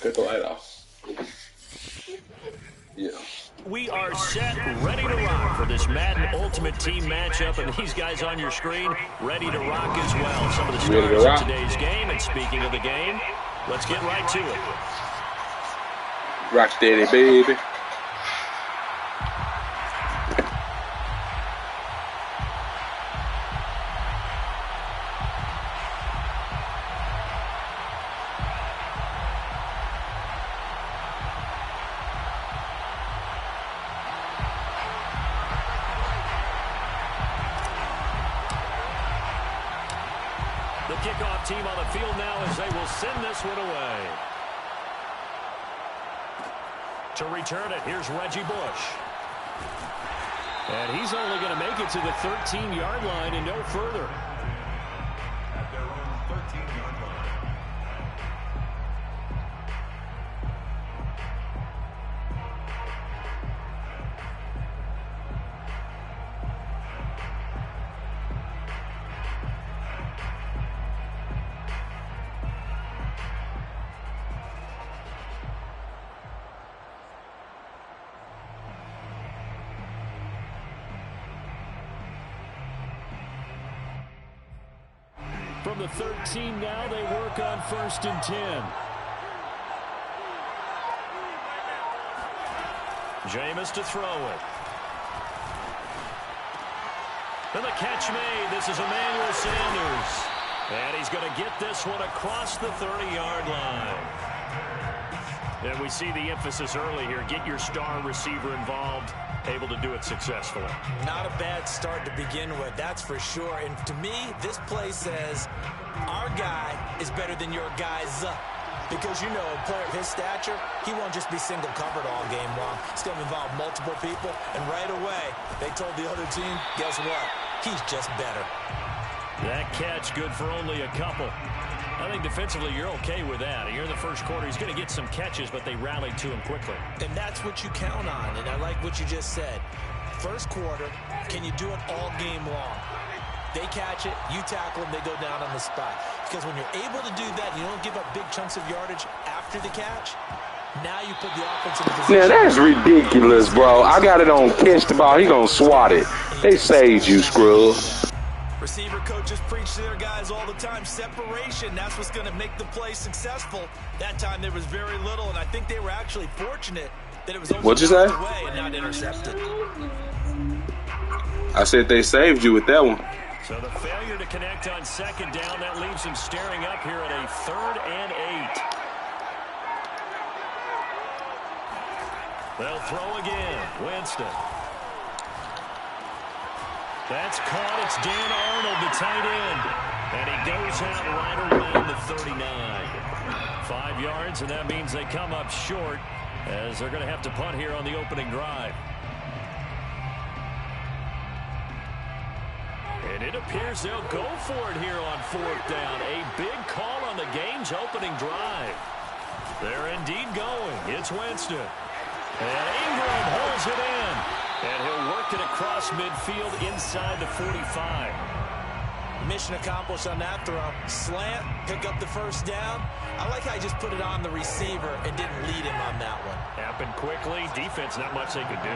Cut the light off. Yeah. We are set, ready to rock for this Madden Ultimate Team matchup, and these guys on your screen ready to rock as well. Some of the stars of today's game, and speaking of the game, let's get right to it. Rock steady, baby. The kickoff team on the field now as they will send this one away. To return it, here's Reggie Bush. And he's only going to make it to the 13-yard line and no further. At their own 13-yard line. From the 13 now, they work on 1st and 10. Jameis to throw it. And the catch made. This is Emmanuel Sanders. And he's going to get this one across the 30-yard line. And we see the emphasis early here. Get your star receiver involved. Able to do it successfully. Not a bad start to begin with, that's for sure. And to me, this play says our guy is better than your guy's. Because, you know, a player of his stature, he won't just be single covered all game long. It's going to involve multiple people. And right away, they told the other team, guess what? He's just better. That catch good for only a couple. I think defensively you're okay with that. Here in the first quarter, he's going to get some catches, but they rallied to him quickly. And that's what you count on, and I like what you just said. First quarter, can you do it all game long? They catch it, you tackle them, they go down on the spot. Because when you're able to do that, you don't give up big chunks of yardage after the catch. Now you put the offense in the position. Now that's ridiculous, bro. I got it on catch the ball. He gonna swat it. They saved you, scrub. Receiver coaches preach to their guys all the time. Separation, that's what's going to make the play successful. That time there was very little, and I think they were actually fortunate that it was only What'd you say? away and not intercepted. I said they saved you with that one. So the failure to connect on 2nd down, that leaves him staring up here at a 3rd and 8. They'll throw again. Winston. That's caught. It's Dan Arnold, the tight end. And he goes out right around the 39. 5 yards, and that means they come up short as they're going to have to punt here on the opening drive. And it appears they'll go for it here on 4th down. A big call on the game's opening drive. They're indeed going. It's Winston. And Ingram holds it in. And he'll work it across midfield inside the 45. Mission accomplished on that throw. Slant, pick up the 1st down. I like how he just put it on the receiver and didn't lead him on that one. Happened quickly. Defense, not much they could do.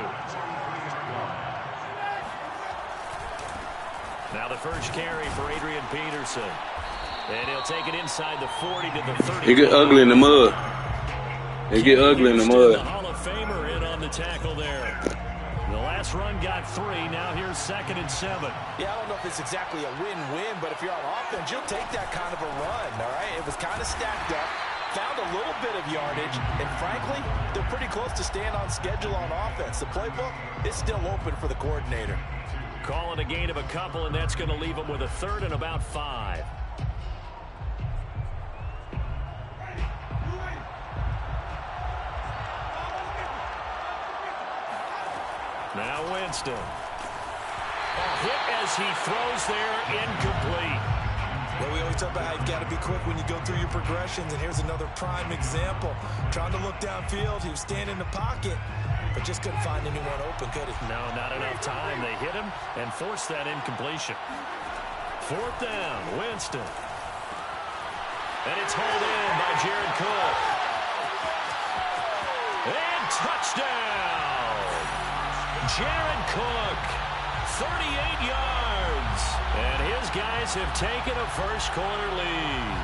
Now the first carry for Adrian Peterson. And he'll take it inside the 40 to the 30. It get ugly in the mud. It get ugly in the mud. The Hall of Famer in on the tackle there. The last run got 3. Now here's 2nd and 7. Yeah, I don't know if it's exactly a win-win, but if you're on offense, you'll take that kind of a run, all right? It was kind of stacked up, found a little bit of yardage, and frankly, they're pretty close to staying on schedule on offense. The playbook is still open for the coordinator. Calling a gain of a couple, and that's going to leave them with a 3rd and about 5. Now Winston. A hit as he throws there, incomplete. Well, we always talk about how you've got to be quick when you go through your progressions, and here's another prime example. Trying to look downfield, he was standing in the pocket, but just couldn't find anyone open, could he? No, not enough time. They hit him and forced that incompletion. 4th down, Winston. And it's hauled in by Jared Cook. Touchdown! Jared Cook, 38 yards. And his guys have taken a first-quarter lead.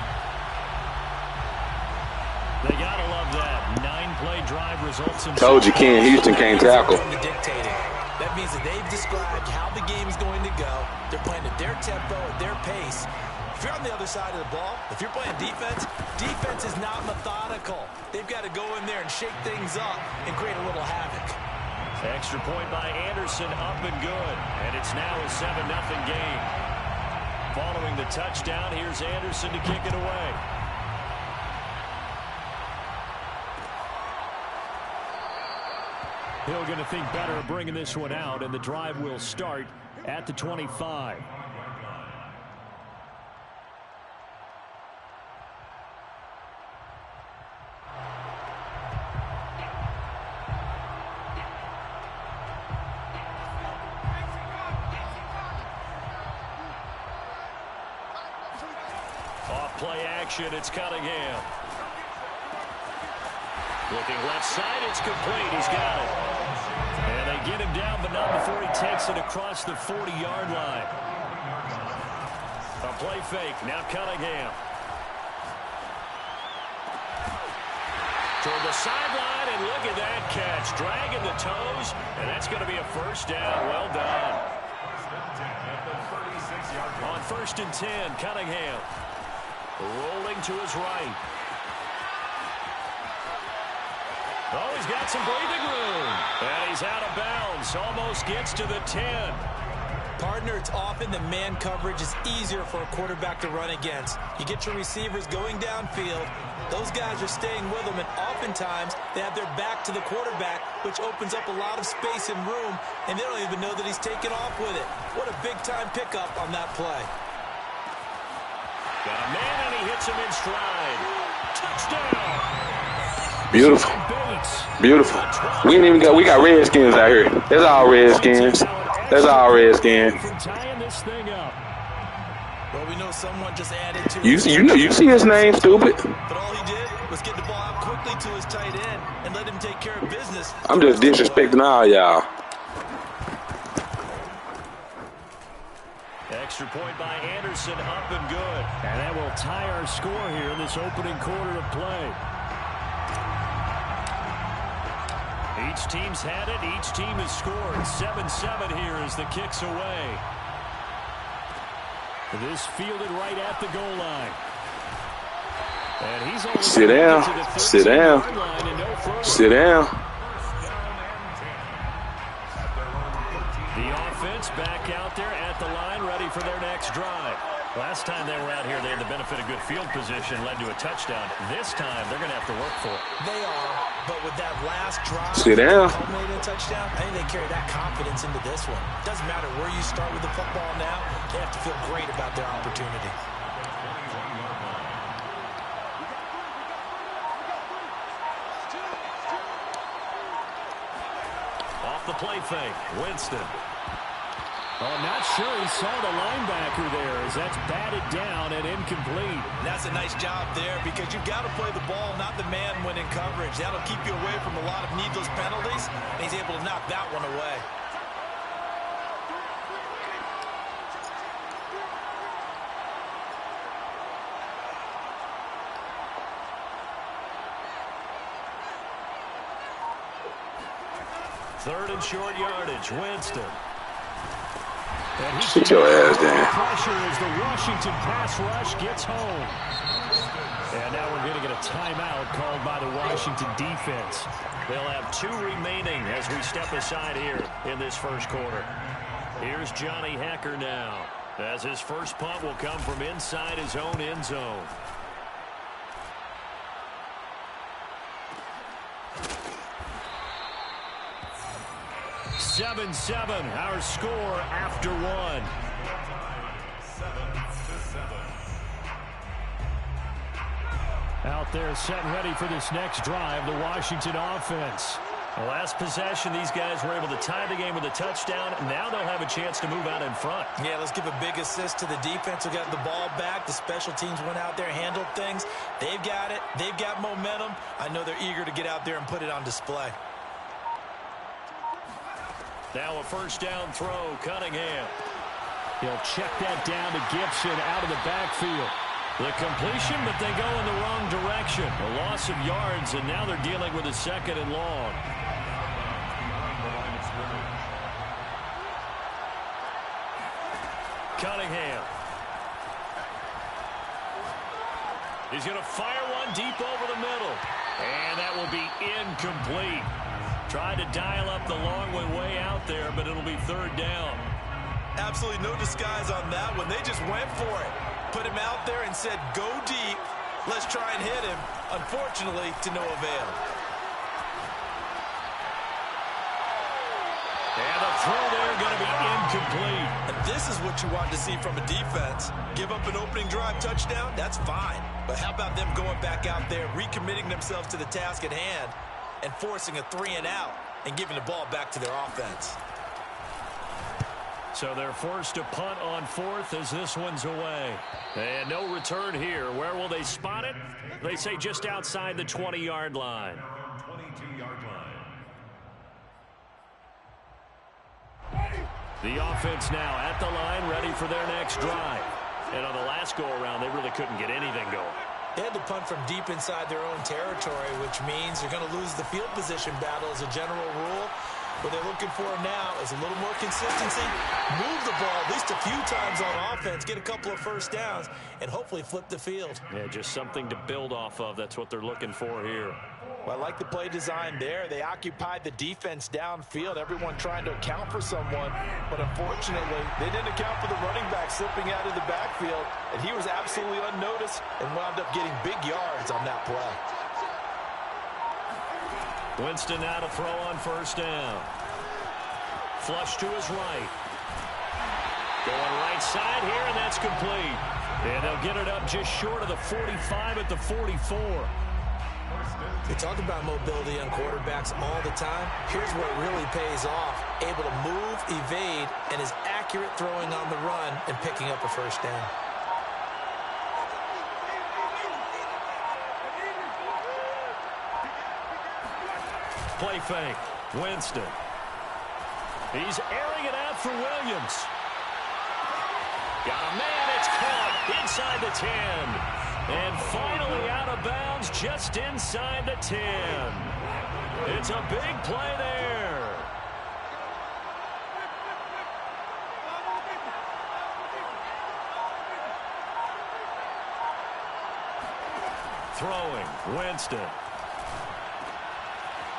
They got to love that. 9-play drive results in... Told you Ken Houston can't tackle. That means that they've described how the game is going to go. They're playing at their tempo, at their pace. If you're on the other side of the ball, if you're playing defense, defense is not methodical. They've got to go in there and shake things up and create a little havoc. Extra point by Anderson, up and good. And it's now a 7-0 game. Following the touchdown, here's Anderson to kick it away. Hill going to think better of bringing this one out, and the drive will start at the 25. Off play action, it's Cunningham. Looking left side, it's complete. He's got it. And they get him down, but not before he takes it across the 40-yard line. A play fake. Now Cunningham. Toward the sideline, and look at that catch. Dragging the toes, and that's going to be a first down. Well done. On 1st and 10, Cunningham. Rolling to his right. Oh, he's got some breathing room. And he's out of bounds. Almost gets to the 10. Partner, it's often the man coverage is easier for a quarterback to run against. You get your receivers going downfield. Those guys are staying with them, and oftentimes they have their back to the quarterback, which opens up a lot of space and room, and they don't even know that he's taken off with it. What a big-time pickup on that play. Got a man, and he hits him in stride. Touchdown! Beautiful. Beautiful. We ain't even got, we got Redskins out here. That's all Redskins. That's all Redskins. Well, we know someone just added to you see his name, stupid. But all he did was get the ball out quickly to his tight end and let him take care of business. I'm just disrespecting all y'all. Extra point by Anderson, up and good. And that will tie our score here in this opening quarter of play. Each team's had it. Each team has scored. 7-7 here as the kick's away. This fielded right at the goal line. And he's only sit down. Sit down. Sit down. The offense back out there at the line, ready for their next drive. Last time they were out here, they had the benefit of good field position, led to a touchdown. This time, they're going to have to work for it. They are, but with that last drive, sit down. A touchdown, I think they carry that confidence into this one. Doesn't matter where you start with the football now, they have to feel great about their opportunity. Off the play fake, Winston. Oh, not sure he saw the linebacker there as that's batted down and incomplete. And that's a nice job there because you've got to play the ball, not the man when in coverage. That'll keep you away from a lot of needless penalties, and he's able to knock that one away. Third and short yardage, Winston. Sit your ass down. Pressure as the Washington pass rush gets home. And now we're going to get a timeout called by the Washington defense. They'll have 2 remaining as we step aside here in this first quarter. Here's Johnny Hecker now, as his first punt will come from inside his own end zone. Seven, our score after 1. 7-7. Out there set ready for this next drive, the Washington offense. The last possession, these guys were able to tie the game with a touchdown. Now they'll have a chance to move out in front. Yeah, let's give a big assist to the defense who got the ball back. The special teams went out there, handled things. They've got it. They've got momentum. I know they're eager to get out there and put it on display. Now a first down throw, Cunningham. He'll check that down to Gibson out of the backfield. The completion, but they go in the wrong direction. A loss of yards, and now they're dealing with a second and long. Cunningham. He's going to fire one deep over the middle. And that will be incomplete. Tried to dial up the long way out there, but it'll be third down. Absolutely no disguise on that one. They just went for it. Put him out there and said, go deep. Let's try and hit him. Unfortunately, to no avail. And the throw there going to be incomplete. And this is what you want to see from a defense. Give up an opening drive touchdown, that's fine. But how about them going back out there, recommitting themselves to the task at hand, and forcing a 3-and-out and giving the ball back to their offense. So they're forced to punt on fourth as this one's away. And no return here. Where will they spot it? They say just outside the 20-yard line. 22-yard line. The offense now at the line, ready for their next drive. And on the last go-around, they really couldn't get anything going. They had to punt from deep inside their own territory, which means you're going to lose the field position battle as a general rule. What they're looking for now is a little more consistency, move the ball at least a few times on offense, get a couple of first downs, and hopefully flip the field. Yeah, just something to build off of. That's what they're looking for here. Well, I like the play design there. They occupied the defense downfield, everyone trying to account for someone, but unfortunately, they didn't account for the running back slipping out of the backfield, and he was absolutely unnoticed and wound up getting big yards on that play. Winston now to throw on first down. Flush to his right. Going right side here, and that's complete. And they'll get it up just short of the 45 at the 44. We talk about mobility on quarterbacks all the time. Here's where it really pays off. Able to move, evade, and is accurate throwing on the run and picking up a first down. Play fake. Winston. He's airing it out for Williams. Got a man. It's caught inside the 10. And finally out of bounds just inside the 10. It's a big play there. Throwing. Winston.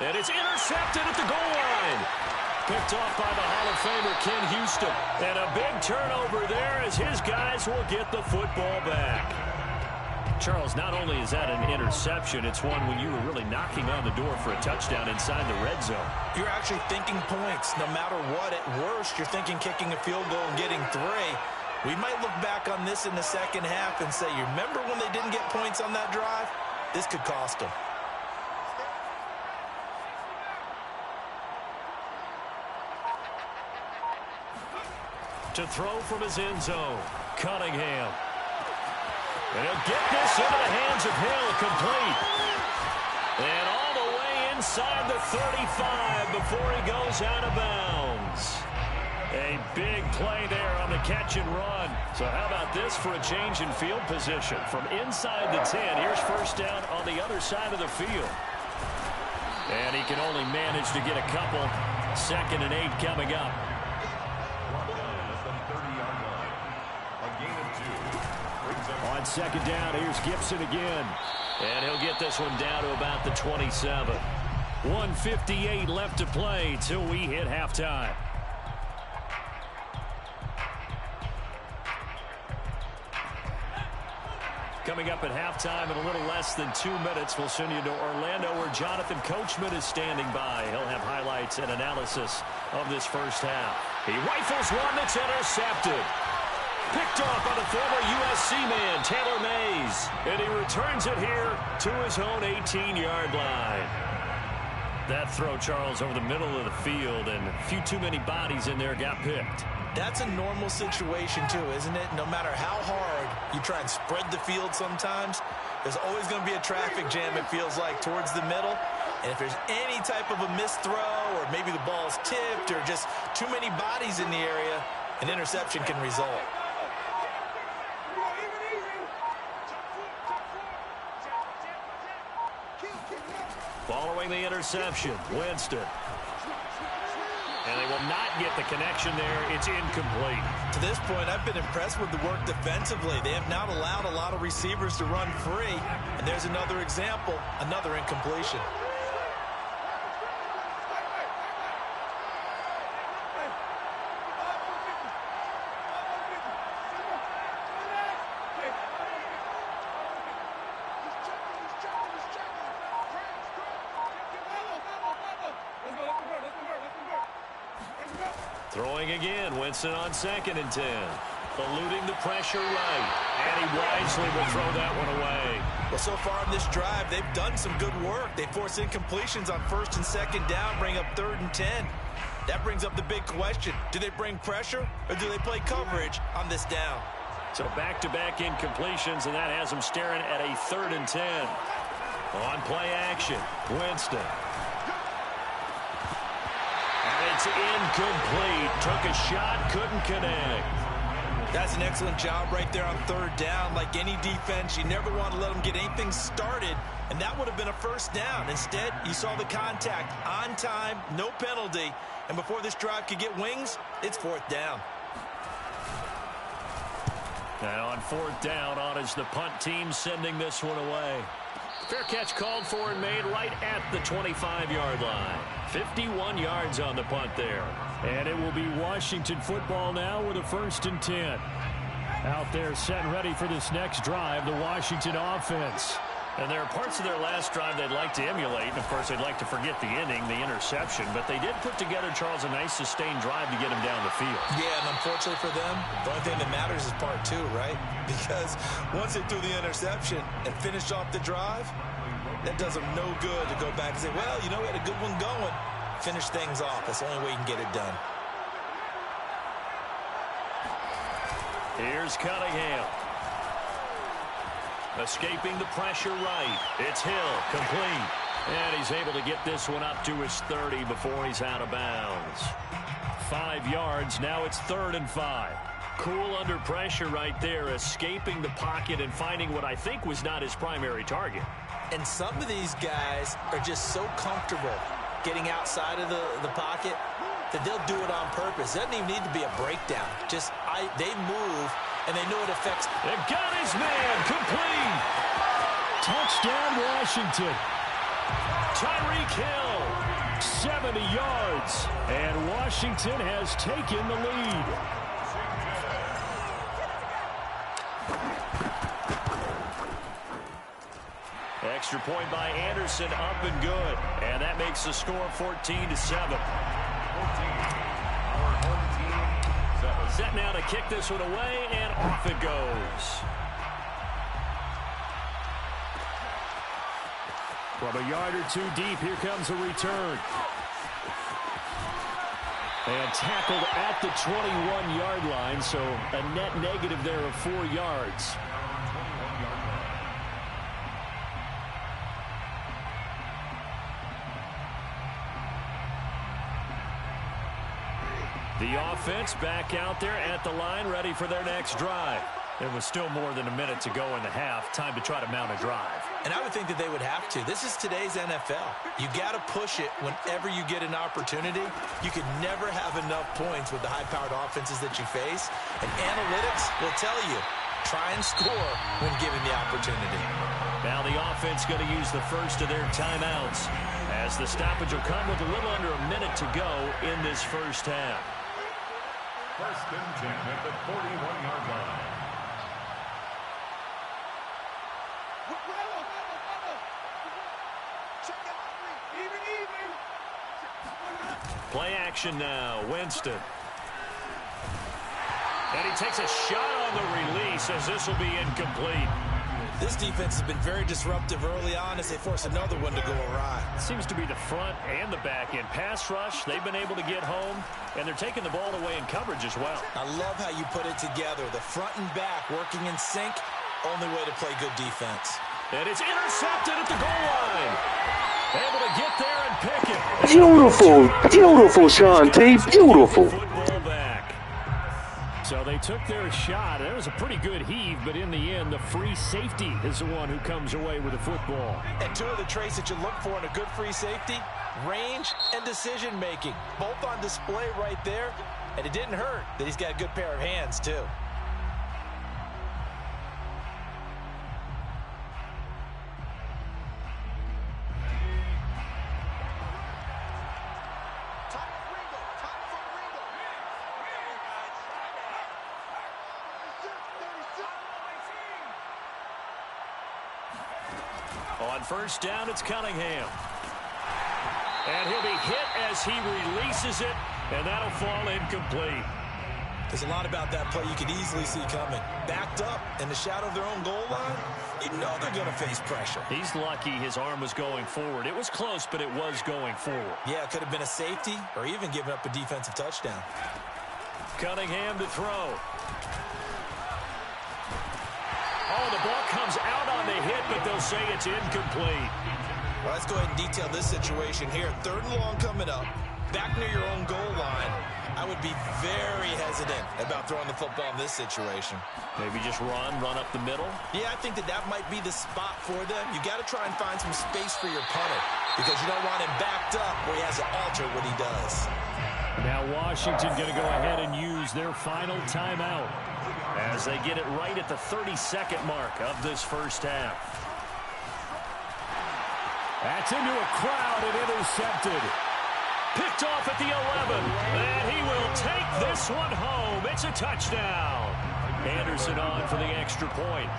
And it's intercepted at the goal line. Picked off by the Hall of Famer Ken Houston. And a big turnover there as his guys will get the football back. Charles, not only is that an interception, it's one when you were really knocking on the door for a touchdown inside the red zone. You're actually thinking points. No matter what, at worst, you're thinking kicking a field goal and getting 3. We might look back on this in the second half and say, you remember when they didn't get points on that drive? This could cost them. To throw from his end zone, Cunningham. And he'll get this into the hands of Hill, complete. And all the way inside the 35 before he goes out of bounds. A big play there on the catch and run. So how about this for a change in field position? From inside the 10, here's first down on the other side of the field. And he can only manage to get a couple. 2nd and 8 coming up. On second down, here's Gibson again. And he'll get this one down to about the 27. 1:58 left to play till we hit halftime. Coming up at halftime in a little less than 2 minutes, we'll send you to Orlando where Jonathan Coachman is standing by. He'll have highlights and analysis of this first half. He rifles one that's intercepted. Picked off by the former USC man, Taylor Mays. And he returns it here to his own 18-yard line. That throw, Charles, over the middle of the field, and a few too many bodies in there got picked. That's a normal situation, too, isn't it? No matter how hard you try and spread the field sometimes, there's always going to be a traffic jam, it feels like, towards the middle. And if there's any type of a missed throw or maybe the ball's tipped or just too many bodies in the area, an interception can result. Following the interception, Winston. And they will not get the connection there. It's incomplete. To this point, I've been impressed with the work defensively. They have not allowed a lot of receivers to run free. And there's another example, another incompletion. Throwing again, Winston on 2nd and 10. Eluding the pressure right. And he wisely will throw that one away. Well, so far in this drive, they've done some good work. They force incompletions on 1st and 2nd down, bring up 3rd and 10. That brings up the big question. Do they bring pressure or do they play coverage on this down? So back-to-back incompletions, and that has them staring at a 3rd and 10. On play action, Winston. It's incomplete. Took a shot, couldn't connect. That's an excellent job right there on 3rd down. Like any defense, you never want to let them get anything started, and that would have been a 1st down. Instead, you saw the contact on time, no penalty, and before this drive could get wings, it's 4th down. And on 4th down, on is the punt team sending this one away. Fair catch called for and made right at the 25-yard line. 51 yards on the punt there. And it will be Washington football now with a 1st and 10. Out there set and ready for this next drive, the Washington offense. And there are parts of their last drive they'd like to emulate. And, of course, they'd like to forget the inning, the interception. But they did put together, Charles, a nice sustained drive to get him down the field. Yeah, and unfortunately for them, the only thing that matters is part 2, right? Because once they threw the interception and finished off the drive, that does them no good to go back and say, well, you know, we had a good one going. Finish things off. That's the only way you can get it done. Here's Cunningham. Escaping the pressure right. It's Hill, complete. And he's able to get this one up to his 30 before he's out of bounds. 5 yards, now it's 3rd and 5. Cool under pressure right there, escaping the pocket and finding what I think was not his primary target. And some of these guys are just so comfortable getting outside of the pocket that they'll do it on purpose. It doesn't even need to be a breakdown. Just they move, and they know it affects. They got his man, complete. Touchdown, Washington. Tyreek Hill. 70 yards, and Washington has taken the lead. Extra point by Anderson, up and good. And that makes the score 14-7. Set now to kick this one away, and off it goes. From a yard or two deep, here comes a return. And tackled at the 21-yard line, so a net negative there of 4 yards. The offense back out there at the line, ready for their next drive. There was still more than a minute to go in the half. Time to try to mount a drive. And I would think that they would have to. This is today's NFL. You got to push it whenever you get an opportunity. You can never have enough points with the high-powered offenses that you face. And analytics will tell you, try and score when given the opportunity. Now the offense going to use the first of their timeouts, as the stoppage will come with a little under a minute to go in this first half. 1st and 10 at the 41-yard line. Play action now, Winston. And he takes a shot on the release, as this will be incomplete. This defense has been very disruptive early on as they force another one to go awry. Seems to be the front and the back end. Pass rush, they've been able to get home, and they're taking the ball away in coverage as well. I love how you put it together. The front and back working in sync, only way to play good defense. And it's intercepted at the goal line. Able to get there and pick it. Beautiful, beautiful, Sean T. Beautiful. Football back. So they took their shot. It was a pretty good heave, but in the end, the free safety is the one who comes away with the football. And two of the traits that you look for in a good free safety, range and decision-making. Both on display right there. And it didn't hurt that he's got a good pair of hands, too. On first down, it's Cunningham. And he'll be hit as he releases it, and that'll fall incomplete. There's a lot about that play you could easily see coming. Backed up in the shadow of their own goal line, you know they're going to face pressure. He's lucky his arm was going forward. It was close, but it was going forward. Yeah, it could have been a safety or even given up a defensive touchdown. Cunningham to throw. Oh, the ball comes out on the hit, but they'll say it's incomplete. Well, let's go ahead and detail this situation here. 3rd and long coming up, back near your own goal line. I would be very hesitant about throwing the football in this situation. Maybe just run up the middle? Yeah, I think that might be the spot for them. You got to try and find some space for your punter because you don't want him backed up where he has to alter what he does. Now Washington going to go ahead and use their final timeout as they get it right at the 32nd mark of this first half. That's into a crowd and intercepted. Picked off at the 11, and he will take this one home. It's a touchdown. Anderson on for the extra point.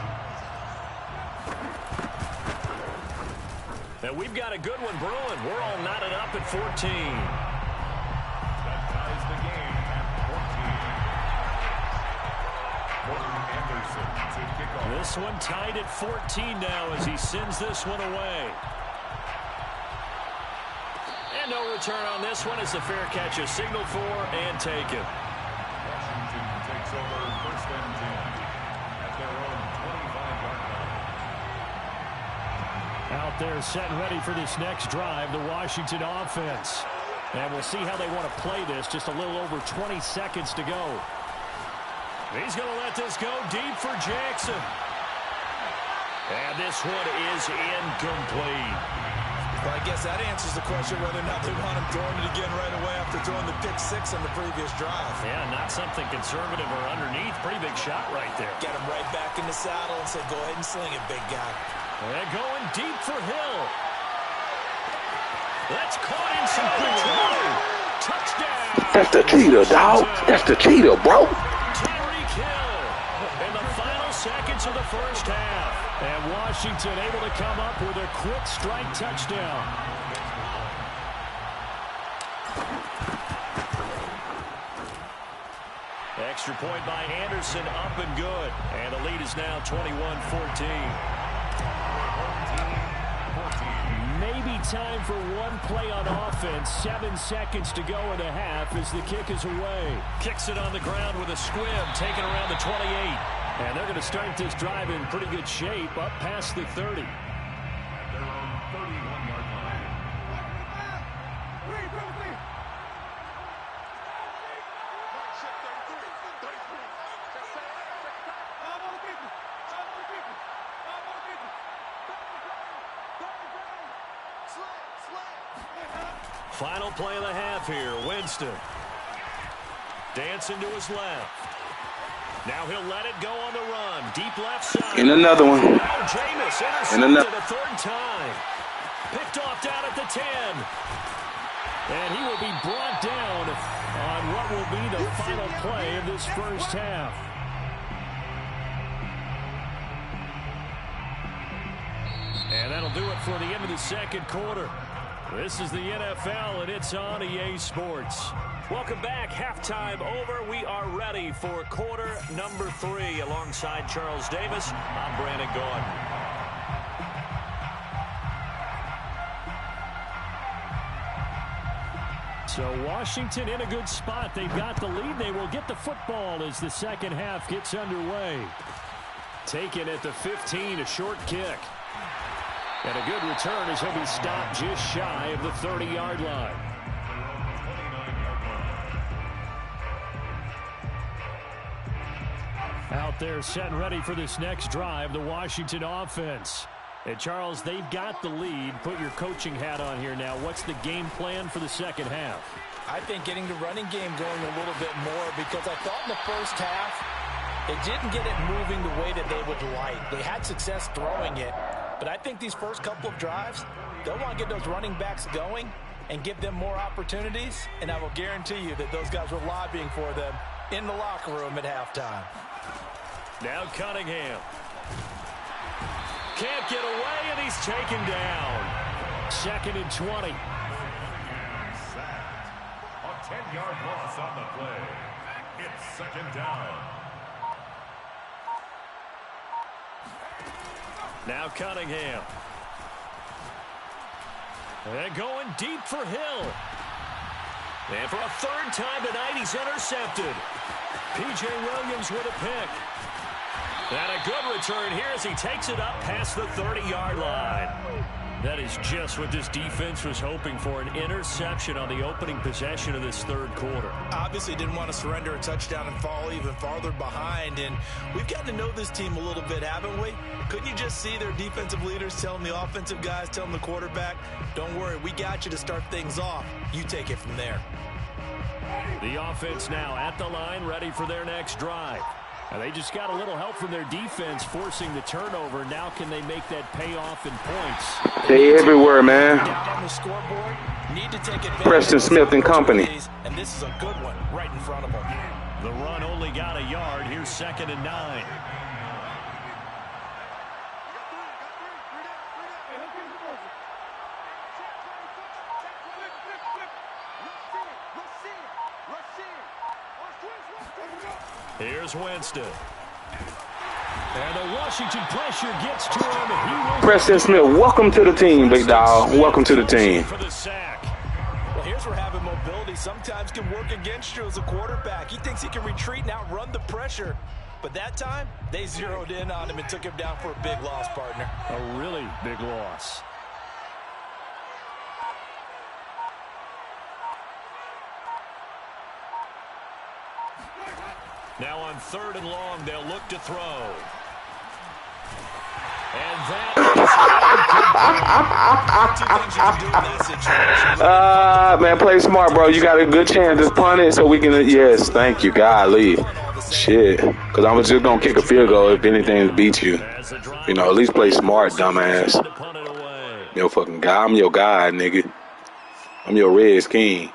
And we've got a good one brewing. We're all knotted up at 14. That ties the game at 14. Anderson to kick off. This one tied at 14 now as he sends this one away. And no return on this one as the fair catch is signaled for and taken. Washington takes over 1st and 10 at their own 25-yard line. Out there set and ready for this next drive, the Washington offense. And we'll see how they want to play this. Just a little over 20 seconds to go. He's going to let this go deep for Jackson. And this one is incomplete. Well, I guess that answers the question whether or not they want him throwing it again right away after throwing the pick 6 on the previous drive. Yeah, not something conservative or underneath. Pretty big shot right there. Get him right back in the saddle and said, go ahead and sling it, big guy. And going deep for Hill. That's caught inside the 20. Touchdown. That's the cheetah, dog. That's the cheetah, bro. Tyreek Hill in the final seconds of the first half. And Washington able to come up with a quick strike touchdown. Extra point by Anderson, up and good. And the lead is now 21-14. Maybe time for one play on offense. 7 seconds to go in the half as the kick is away. Kicks it on the ground with a squib, taken around the 28. And they're going to start this drive in pretty good shape, up past the 30. At their own 31-yard line. Final play of the half here. Winston. Dancing to his left. Now he'll let it go on the run. Deep left side. And another one. Jameis intercepted a 3rd time. Picked off down at the 10. And he will be brought down on what will be the final play of this first half. And that'll do it for the end of the second quarter. This is the NFL, and it's on EA Sports. Welcome back. Halftime over. We are ready for quarter number 3. Alongside Charles Davis, I'm Brandon Gordon. So Washington in a good spot. They've got the lead. They will get the football as the second half gets underway. Taken at the 15, a short kick. And a good return as he'll be stopped just shy of the 30-yard line. Out there set and ready for this next drive, the Washington offense. And Charles, they've got the lead. Put your coaching hat on here now. What's the game plan for the second half? I think getting the running game going a little bit more, because I thought in the first half they didn't get it moving the way that they would like. They had success throwing it, but I think these first couple of drives, they'll want to get those running backs going and give them more opportunities, and I will guarantee you that those guys were lobbying for them in the locker room at halftime. Now Cunningham. Can't get away, and he's taken down. 2nd and 20. Sacked. A 10-yard loss on the play. It's 2nd down. Now Cunningham. And going deep for Hill. And for a 3rd time tonight, he's intercepted. P.J. Williams with a pick. And a good return here as he takes it up past the 30-yard line. That is just what this defense was hoping for, an interception on the opening possession of this 3rd quarter. Obviously didn't want to surrender a touchdown and fall even farther behind, and we've gotten to know this team a little bit, haven't we? Couldn't you just see their defensive leaders telling the offensive guys, telling the quarterback, don't worry, we got you to start things off. You take it from there. The offense now at the line, ready for their next drive. And they just got a little help from their defense forcing the turnover. Now can they make that pay off in points? They everywhere, man. On the scoreboard, need to take advantage Preston Smith and company. And this is a good one right in front of them. The run only got a yard. Here's 2nd and 9. Here's Winston. And the Washington pressure gets to him. Preston Smith, welcome to the team, big dog. Welcome to the team. For the sack. Well, here's where having mobility sometimes can work against you as a quarterback. He thinks he can retreat and outrun the pressure. But that time, they zeroed in on him and took him down for a big loss, partner. A really big loss. Now on 3rd and long, they'll look to throw. And that is Man, play smart, bro. You got a good chance to punt it so we can. Yes, thank you. Golly. Shit. Because I'm just going to kick a field goal if anything beats you. You know, at least play smart, dumbass. Yo, fucking guy. I'm your guy, nigga. I'm your Reds king.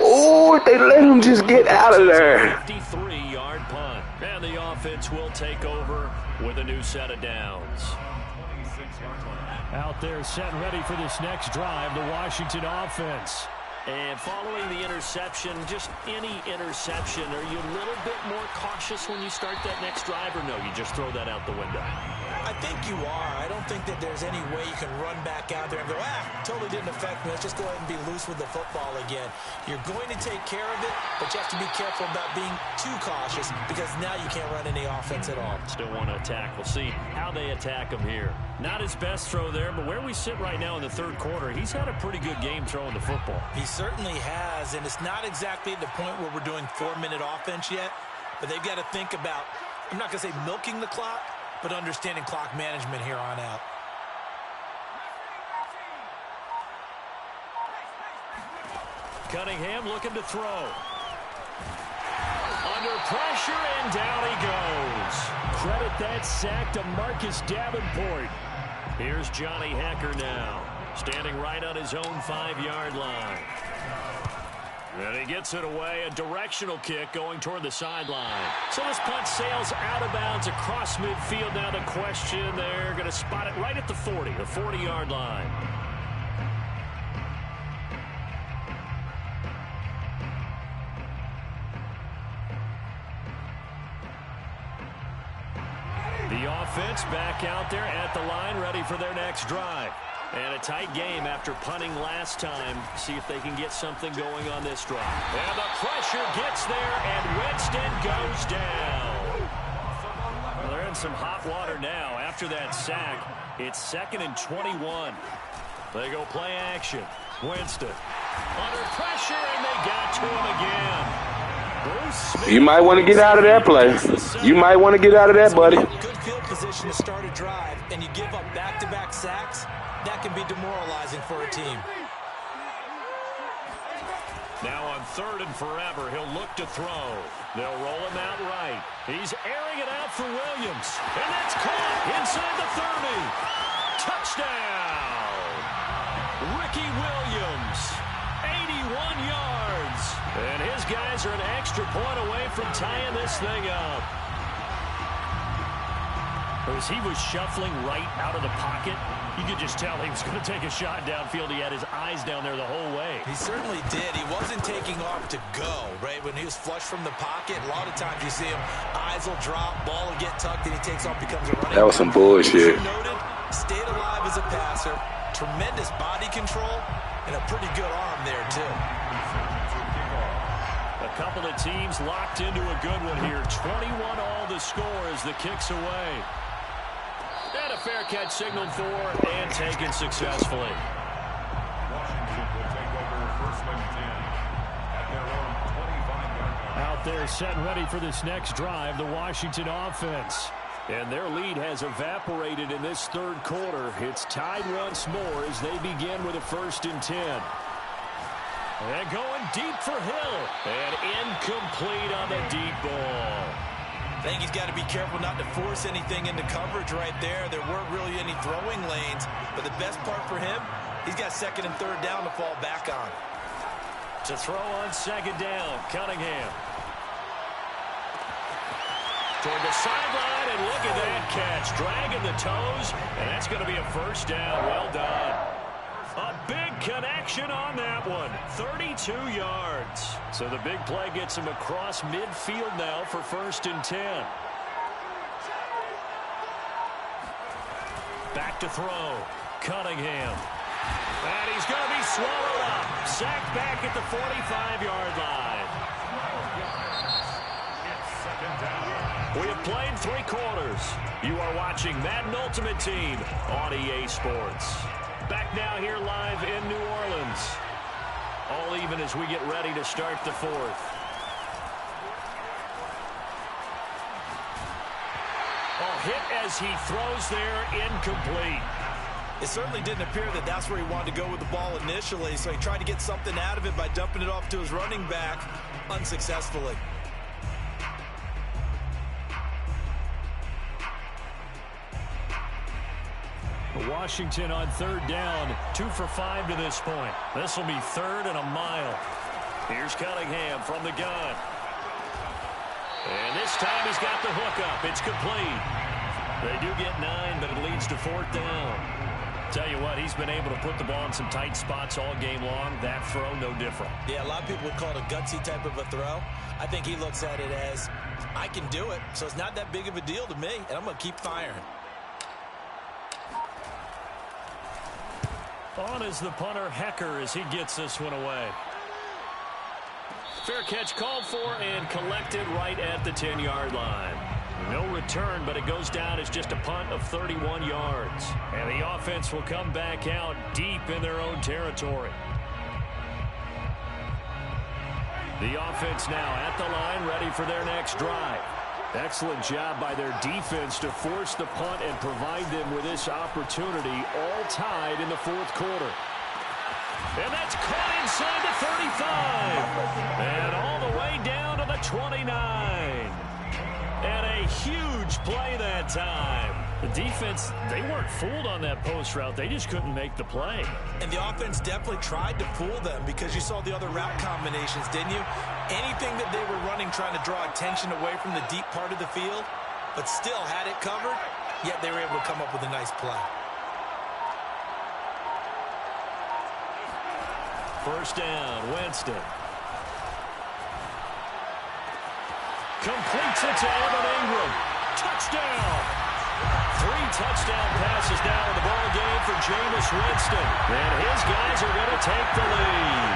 Oh, they let him just get out of there. 53-yard punt. And the offense will take over with a new set of downs. Out there set and ready for this next drive, the Washington offense. And following the interception, just any interception, are you a little bit more cautious when you start that next drive, or no, you just throw that out the window? I think you are. I don't think that there's any way you can run back out there and go, totally didn't affect me. Let's just go ahead and be loose with the football again. You're going to take care of it, but you have to be careful about being too cautious because now you can't run any offense at all. Still want to attack. We'll see how they attack him here. Not his best throw there, but where we sit right now in the 3rd quarter, he's had a pretty good game throwing the football. He certainly has, and it's not exactly at the point where we're doing 4-minute offense yet, but they've got to think about, I'm not going to say milking the clock, but understanding clock management here on out. Cunningham looking to throw. Under pressure, and down he goes. Credit that sack to Marcus Davenport. Here's Johnny Hecker now, standing right on his own 5-yard line. And he gets it away, a directional kick going toward the sideline. So this punt sails out of bounds across midfield. Now the question, they're going to spot it right at the 40, the 40-yard line. The offense back out there at the line, ready for their next drive. And a tight game after punting last time. See if they can get something going on this drive. And the pressure gets there, and Winston goes down. Well, they're in some hot water now. After that sack, it's 2nd and 21. They go play action. Winston under pressure, and they got to him again. You might want to get out of that play. You might want to get out of that, buddy. Good field position to start a drive, and you give up back-to-back sacks. That can be demoralizing for a team. Now on 3rd and forever, he'll look to throw. They'll roll him out right. He's airing it out for Williams. And that's caught inside the 30. Touchdown! Ricky Williams, 81 yards. And his guys are an extra point away from tying this thing up. As he was shuffling right out of the pocket, you could just tell he was going to take a shot downfield. He had his eyes down there the whole way. He certainly did. He wasn't taking off to go, right? When he was flush from the pocket, a lot of times you see him, eyes will drop, ball will get tucked, and he takes off, becomes a running. That was some bullshit. Noted, stayed alive as a passer, tremendous body control, and a pretty good arm there, too. A couple of teams locked into a good one here. 21 all the score as the kick's away. And a fair catch signaled for and taken successfully. Washington will take over 1st and 10 at their own 25-yard line. Out there set ready for this next drive, the Washington offense. And their lead has evaporated in this 3rd quarter. It's tied once more as they begin with a 1st and 10. And going deep for Hill. And incomplete on the deep ball. I think he's got to be careful not to force anything into coverage right there. There weren't really any throwing lanes. But the best part for him, he's got 2nd and 3rd down to fall back on. To throw on 2nd down, Cunningham. Toward the sideline, and look at that catch. Dragging the toes, and that's going to be a 1st down. Well done. A big connection on that one. 32 yards. So the big play gets him across midfield now for 1st and 10. Back to throw. Cunningham. And he's going to be swallowed up. Sacked back at the 45-yard line. We have played 3 quarters. You are watching Madden Ultimate Team on EA Sports. Back now here live in New Orleans. All even as we get ready to start the 4th. Oh, hit as he throws there, incomplete. It certainly didn't appear that that's where he wanted to go with the ball initially, so he tried to get something out of it by dumping it off to his running back unsuccessfully. Washington on 3rd down, 2 for 5 to this point. This will be 3rd and a mile. Here's Cunningham from the gun. And this time he's got the hook up. It's complete. They do get 9, but it leads to 4th down. Tell you what, he's been able to put the ball in some tight spots all game long. That throw, no different. Yeah, a lot of people would call it a gutsy type of a throw. I think he looks at it as, I can do it, so it's not that big of a deal to me, and I'm going to keep firing. On is the punter, Hecker, as he gets this one away. Fair catch called for and collected right at the 10-yard line. No return, but it goes down as just a punt of 31 yards. And the offense will come back out deep in their own territory. The offense now at the line, ready for their next drive. Excellent job by their defense to force the punt and provide them with this opportunity, all tied in the 4th quarter. And that's caught inside the 35. And all the way down to the 29. And a huge play that time. The defense, they weren't fooled on that post route. They just couldn't make the play. And the offense definitely tried to fool them because you saw the other route combinations, didn't you? Anything that they were running trying to draw attention away from the deep part of the field, but still had it covered, yet they were able to come up with a nice play. 1st down, Winston. Completes it to Evan Ingram. Touchdown! 3 touchdown passes now in the ball game for Jameis Winston. And his guys are going to take the lead.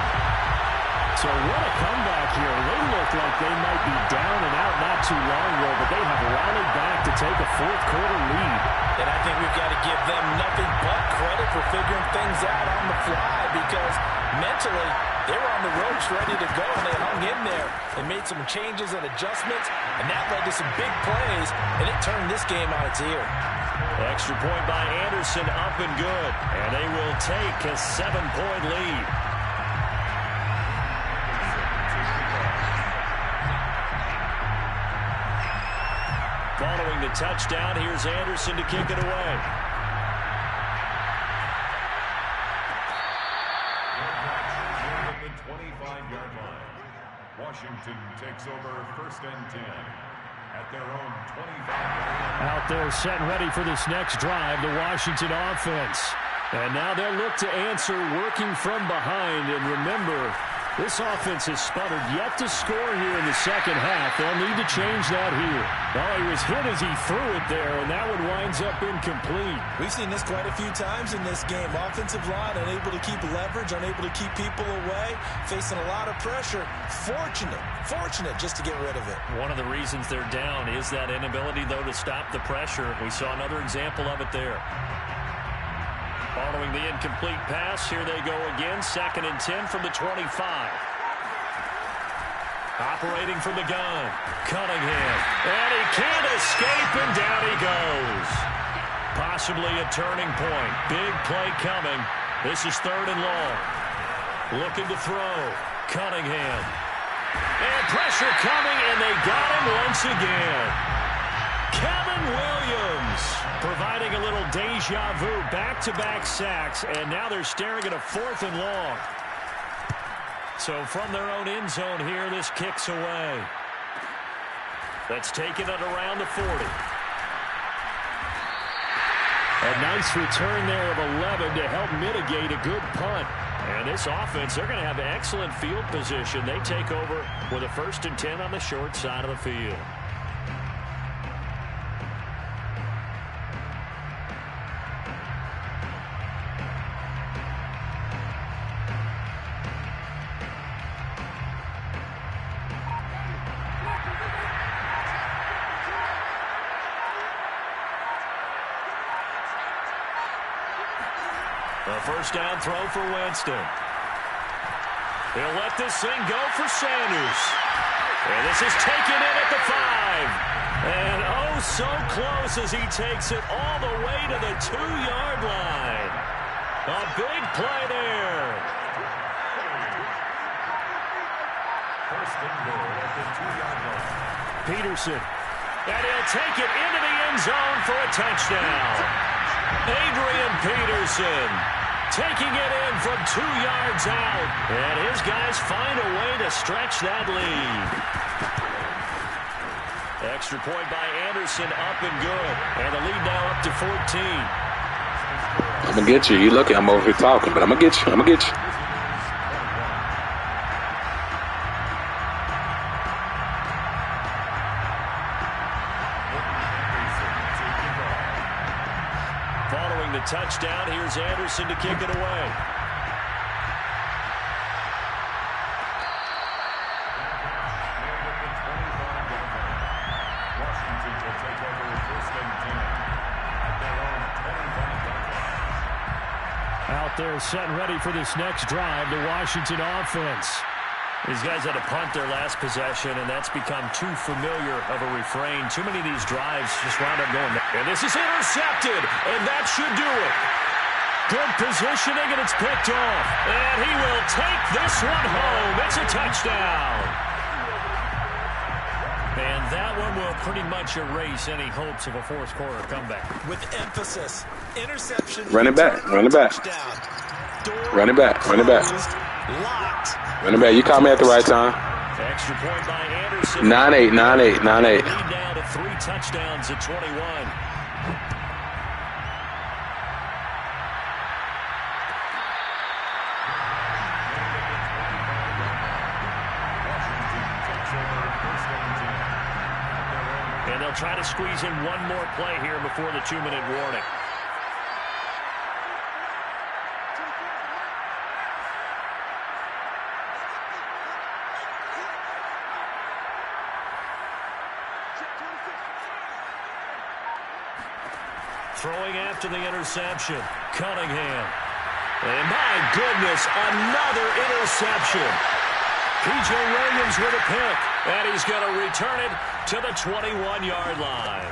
So what a comeback here. They look like they might be down and out not too long ago, but they have rallied back to take a fourth-quarter lead. And I think we've got to give them nothing but credit for figuring things out on the fly, because mentally they were on the ropes ready to go, and they hung in there and made some changes and adjustments, and that led to some big plays, and it turned this game on its ear. Extra point by Anderson, up and good. And they will take a 7-point lead. Following the touchdown, here's Anderson to kick it away. The 25-yard line. Washington takes over 1st and 10 at their own 25-yard line. Out there set and ready for this next drive, the Washington offense. And now they'll look to answer working from behind. And remember, this offense has sputtered yet to score here in the second half. They'll need to change that here. Well, he was hit as he threw it there, and that one winds up incomplete. We've seen this quite a few times in this game. Offensive line unable to keep leverage, unable to keep people away, facing a lot of pressure. Fortunate just to get rid of it. One of the reasons they're down is that inability, though, to stop the pressure. We saw another example of it there. Following the incomplete pass, here they go again. 2nd and 10 from the 25. Operating from the gun, Cunningham. And he can't escape, and down he goes. Possibly a turning point. Big play coming. This is 3rd and long. Looking to throw. Cunningham. And pressure coming, and they got him once again. Kevin Williams providing a little deja vu, back-to-back sacks, and now they're staring at a 4th and long. So from their own end zone here, this kicks away. That's taken at around the 40. A nice return there of 11 to help mitigate a good punt. And this offense, they're going to have excellent field position. They take over with a 1st and 10 on the short side of the field. A 1st down throw for Winston. He'll let this thing go for Sanders. And this is taken in at the 5. And oh, so close as he takes it all the way to the 2-yard line. A big play there. 1st and goal at the 2-yard line. Peterson. And he'll take it into the end zone for a touchdown. Adrian Peterson taking it in from 2 yards out. And his guys find a way to stretch that lead. Extra point by Anderson, up and good. And the lead now up to 14. I'm going to get you. You lucky I'm over here talking, but I'm going to get you. I'm going to get you. Following the touchdown, here's Anderson to kick it away. Washington will take over 1st and 10 at their own 25-yard line. Out there set and ready for this next drive, the Washington offense. These guys had to punt their last possession, and that's become too familiar of a refrain. Too many of these drives just wound up going. And this is intercepted, and that should do it. Good positioning, and it's picked off. And he will take this one home. It's a touchdown. And that one will pretty much erase any hopes of a fourth-quarter comeback. With emphasis, interception. Run it back. Run it back. Run it back. Run it back. Locked. Run it back. You caught me at the right time. Extra point by Anderson. 9-8, 9-8, 9-8. Lead now to 3 touchdowns at 21. they'll try to squeeze in one more play here before the 2-minute warning. Throwing after the interception, Cunningham. And my goodness, another interception. P.J. Williams with a pick, and he's going to return it to the 21-yard line.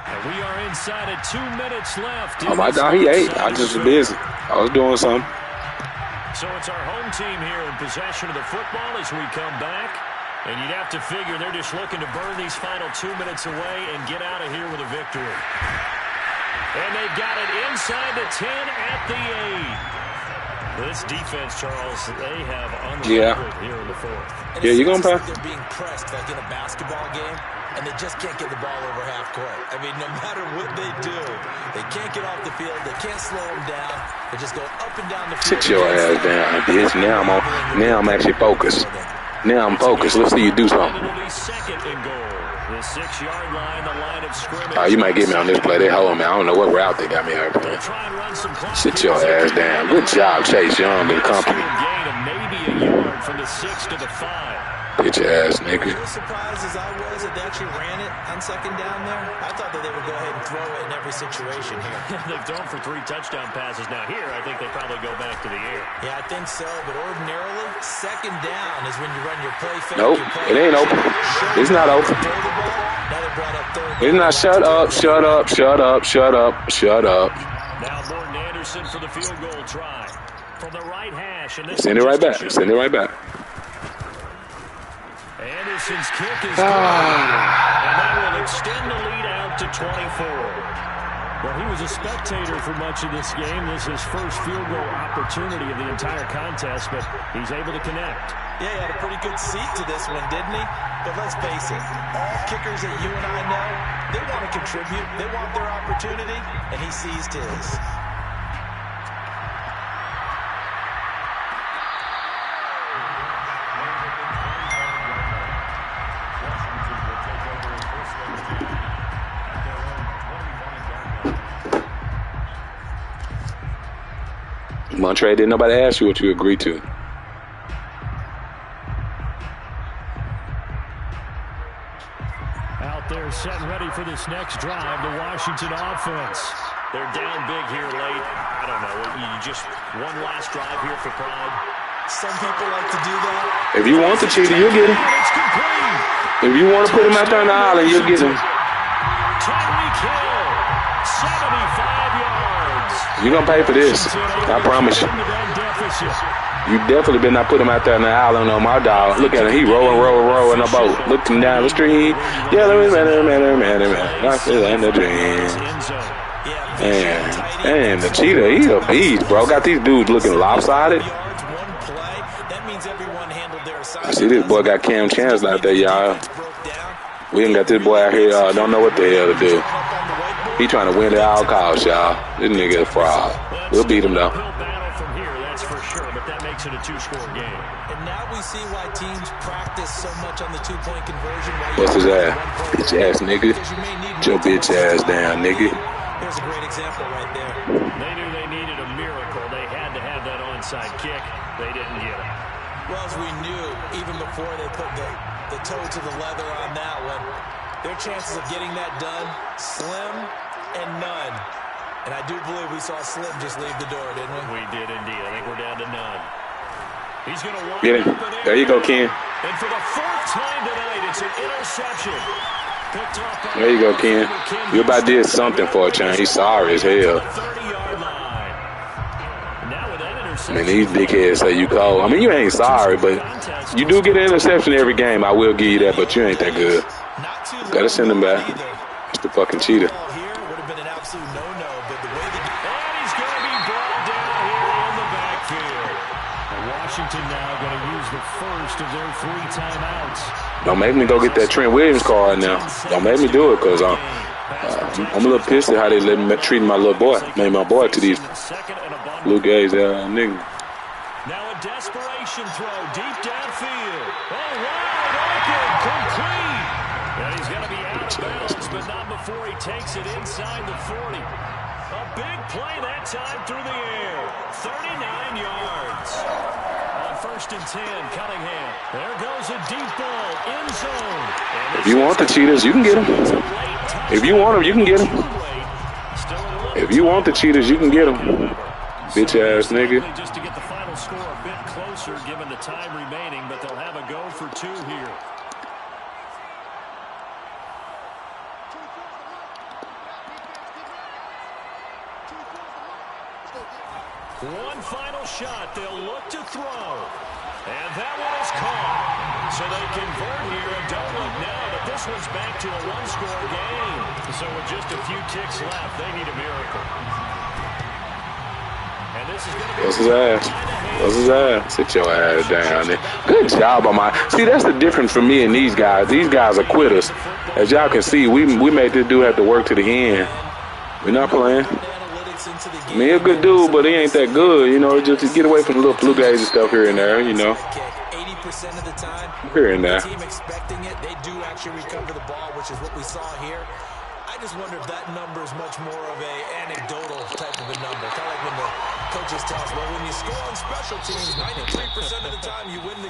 And we are inside of 2 minutes left. Oh, my God, he ate. I just was busy. I was doing something. So it's our home team here in possession of the football as we come back. And you'd have to figure they're just looking to burn these final 2 minutes away and get out of here with a victory. And they've got it inside the 10 at the 8. This defense, Charles, they have unraveled here in the fourth. Yeah, you're going to pass. They're being pressed like in a basketball game, and they just can't get the ball over half court. I mean, no matter what they do, they can't get off the field. They can't slow them down. They just go up and down the field. Sit your ass down, bitch. Now I'm actually focused. Now I'm focused. Let's see you do something. It'll be second and goal. The 6-yard line, the line of scrimmage. You might get me on this play. They hold me. I don't know what route they got me out playing. Sit your ass down. Good job, Chase Young and company. Gain of maybe a yard from the 6 to the 5. Get your ass, nigga. As surprised as I was that they actually ran it on second down there, I thought that they would go ahead and throw it in every situation here. They've thrown for 3 touchdown passes. Now here, I think they probably go back to the air. Yeah, I think so. But ordinarily, second down is when you run your play fake. Nope, it ain't open. It's not open. Now they brought up third. It's not. Shut up, shut up, shut up, shut up, shut up. Now Morton Anderson for the field goal try. From the right hash. And Send it right back. Send it right back. Anderson's kick is good. And that will extend the lead out to 24. Well, he was a spectator for much of this game. This is his first field goal opportunity of the entire contest, but he's able to connect. Yeah, he had a pretty good seat to this one, didn't he? But let's face it, all kickers that you and I know, they want to contribute. They want their opportunity, and he seized his. Montre, didn't nobody ask you what you agreed to. Out there set and ready for this next drive, the Washington offense. They're down big here late. I don't know. You just one last drive here for pride. Some people like to do that. If you want the cheater, you'll get him. It's complete. If you want to put him out there on the island, you'll get him. Tyreek Hill, 75 yards. You're going to pay for this. I promise you. You definitely better not put him out there on the island on my dog. Look at him. He rolling a boat. Looking down the street. Yeah, man. I feel in the dream. And the cheetah, he a beast, bro. Got these dudes looking lopsided. I see this boy got Cam Chancellor out there, y'all. We ain't got this boy out here, don't know what the hell to do. He trying to win at all costs, y'all. This nigga a fraud. We'll beat him, though. From here, that's for sure, but that makes it a 2-score game. And now we see why teams practice so much on the 2-point conversion. What's his ass? Bitch ass nigga. Get your bitch ass down, nigga. Here's a great example right there. They knew they needed a miracle. They had to have that onside kick. They didn't get it. Well, as we knew, even before they put the toe to the leather on that one, their chances of getting that done, slim and none. And I do believe we saw Slim just leave the door, didn't we? We did indeed. I think we're down to none. He's going to walk. Get him. There you go, Ken. And for the 4th time tonight, it's an interception. Picked off by there you go, Ken. You about did something for a change. He's sorry as hell. 30-yard line. Now with that interception. I mean, these dickheads say you cold. I mean, you ain't sorry, but you do get an interception every game. I will give you that, but you ain't that good. Gotta send him back. It's the fucking cheetah. Washington now going to use the first of their 3 timeouts. Don't make me go get that Trent Williams card now. Don't make me do it, because I'm a little pissed at how they let me treat my little boy. Made my boy to these blue gays niggas. Now a desperation throw deep downfield. Oh, wide open, complete. And he's going to be out of bounds, but not before he takes it inside the 40. A big play that time through the air. 39 yards. On 1st and 10, Cunningham. There goes a deep ball, end zone. If you want the cheaters, you can get them. If you want them, you can get them. If you want the cheaters, you can get them. Bitch ass nigga. Just to get the final score a bit closer given the time remaining, but they'll have a go for 2 here. One final shot. They'll look to throw. And that one is caught. So they convert here and don't look now, but this one's back to a 1-score game. So with just a few ticks left, they need a miracle. And this is going to be... What's his ass? What's his ass? Sit your ass down there. Good job on my... See, that's the difference for me and these guys. These guys are quitters. As y'all can see, we made this dude have to work to the end. We're not playing. I mean, he's a good dude, but he ain't that good, you know, just to get away from the little flugazi stuff here and there, you know. 80% of the time, here and there. The team expecting it, they do actually recover the ball, which is what we saw here. I just wonder if that number is much more of a anecdotal type of a number. Kind of like when the coaches tell us, well, when you score on special teams, 93% of the time you win the